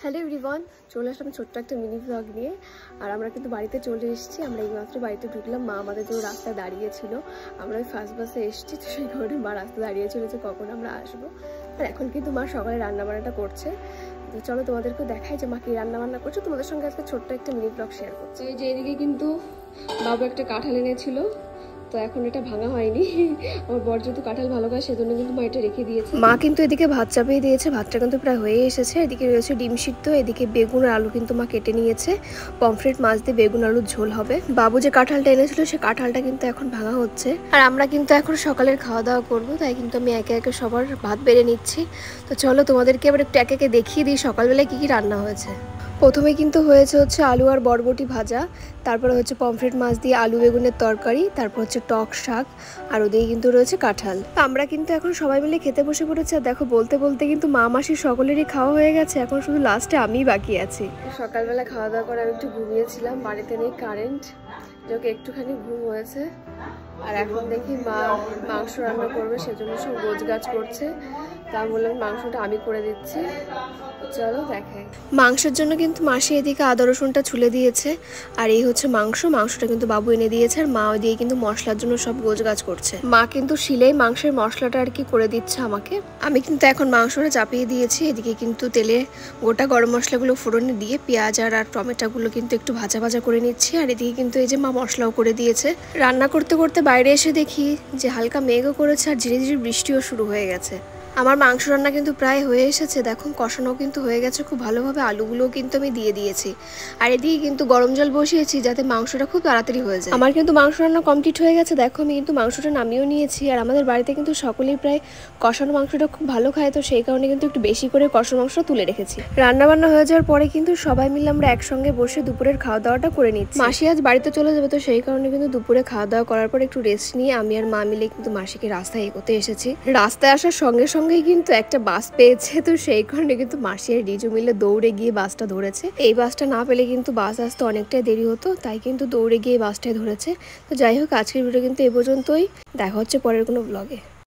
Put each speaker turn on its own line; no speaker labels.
Hello everyone, চলে আসলাম ছোট্ট একটা মিনি ব্লগ নিয়ে। আর আমরা কিন্তু বাড়িতে চলে এসেছি। আমরা এইমাত্র বাড়িতে ঢুকলাম। মা আমাদের জন্য রাস্তায় দাঁড়িয়েছিল। আমরা ওই ফার্স্ট বাসে এসেছি, তো সেই কারণে মা রাস্তায় দাঁড়িয়েছিল যে কখন আমরা আসবো। আর এখন কিন্তু মা সকালে রান্নাবান্নাটা করছে। তো চলো তোমাদেরকেও দেখাই যে মা কি রান্নাবান্না করছে। তোমাদের সঙ্গে আজকে ছোট্ট একটা মিনি ব্লগ শেয়ার করছি। এই যে এদিকে কিন্তু বাবু একটা কাঁঠাল এনেছিল, তো এখন এটা ভাঙা হয়নি। আমার বর যেহেতু কাঁঠাল ভালো খায় সেজন্য কিন্তু মা এটা রেখে দিয়েছে। মা কিন্তু এদিকে ভাত চাপিয়ে দিয়েছে, ভাতটা কিন্তু প্রায় হয়ে এসেছে। এদিকে রয়েছে ডিম সিদ্ধ, এদিকে বেগুন আর আলু কিন্তু মা কেটে নিয়েছে। পমফ্রেট মাছ দিয়ে বেগুন আলুর ঝোল হবে। বাবু যে কাঁঠালটা এনেছিল সে কাঁঠালটা কিন্তু এখন ভাঙা হচ্ছে। আর আমরা কিন্তু এখন সকালের খাওয়া দাওয়া করবো, তাই কিন্তু আমি একে একে সবার ভাত বেড়ে নিচ্ছি। তো চলো তোমাদেরকে এবার একটু একে একে দেখিয়ে দিই সকালবেলায় কি কি রান্না হয়েছে। প্রথমে কিন্তু হচ্ছে আলু আর বরবটি ভাজা, তারপরে হচ্ছে পমফ্রেট মাছ দিয়ে আলু বেগুনের তরকারি, তারপর হচ্ছে টক শাক, আর ওদিকে কিন্তু রয়েছে কাঁঠাল। আমরা কিন্তু এখন সবাই মিলে খেতে বসে পড়েছি। আর দেখো বলতে বলতে কিন্তু মা মাসি সকলেরই খাওয়া হয়ে গেছে, এখন শুধু লাস্টে আমিই বাকি আছি। সকালবেলা খাওয়া দাওয়া করে আমি একটু ঘুমিয়েছিলাম, বাড়িতে নেই কারেন্ট, যোকে একটুখানি ঘুম হয়েছে। আর এখন দেখি মা মাংস রান্না করবে, সেজন্য সব গোছগাছ করছে। তা আমি বললাম মাংসটা আমি করে দিচ্ছি, চলো দেখাই। মাংসের জন্য কিন্তু মাসি এদিকে আদা রসুনটা ছুলে দিয়েছে। আর এই হচ্ছে মাংসটা কিন্তু বাবু এনে দিয়েছে। আর মা ওইদিকে কিন্তু মশলার জন্য সব গোছগাছ করছে। মা কিন্তু শিলেই মাংসের মশলাটা আর কি করে দিচ্ছে আমাকে। আমি কিন্তু এখন মাংসটা চাপিয়ে দিয়েছি। এদিকে কিন্তু তেলে গোটা গরম মশলাগুলো ফোড়নে দিয়ে পেঁয়াজ আর টমেটোগুলো কিন্তু একটু ভাজা ভাজা করে নিচ্ছি। আর এদিকে কিন্তু এই যে মা মশলাও করে দিয়েছে। রান্না করতে করতে বাইরে এসে দেখি যে হালকা মেঘও করেছে আর ধীরে ধীরে বৃষ্টিও শুরু হয়ে গেছে। আমার মাংস রান্না কিন্তু প্রায় হয়ে এসেছে। দেখো কষানো কিন্তু হয়ে গেছে খুব ভালোভাবে, আলুগুলোও কিন্তু আমি দিয়ে দিয়েছি। আর এদিকে কিন্তু গরম জল বসিয়েছি যাতে মাংসটা খুব তাড়াতাড়ি হয়ে যায়। আমার কিন্তু মাংস রান্না কমপ্লিট হয়ে গেছে। দেখো আমি কিন্তু মাংসটা নামিয়েও নিয়েছি। আর আমাদের বাড়িতে কিন্তু সকলেই প্রায় কষানো মাংসটা খুব ভালো খায়, তো সেই কারণে কিন্তু একটু বেশি করে কষানো মাংস তুলে রেখেছি। রান্না বান্না হয়ে যাওয়ার পরে কিন্তু সবাই মিলে আমরা একসঙ্গে বসে দুপুরের খাওয়া দাওয়াটা করে নিচ্ছি। মাসি আজ বাড়িতে চলে যাবে, তো সেই কারণে কিন্তু দুপুরে খাওয়া দাওয়া করার পর একটু রেস্ট নিয়ে আমি আর মা মিলে কিন্তু মাসিকে রাস্তায় এগোতে এসেছি। রাস্তায় আসার সঙ্গে সঙ্গেই কিন্তু একটা বাস পেয়েছে, তো সেই কারণে কিন্তু মাসি আর রিজু মিলে দৌড়ে গিয়ে বাসটা ধরেছে। এই বাসটা না পেলে কিন্তু বাস আসতে অনেকটাই দেরি হতো, তাই কিন্তু দৌড়ে গিয়ে বাসটাই ধরেছে। তো যাই হোক, আজকের ভিডিও কিন্তু এ পর্যন্তই। দেখা হচ্ছে পরের কোনো ব্লগে।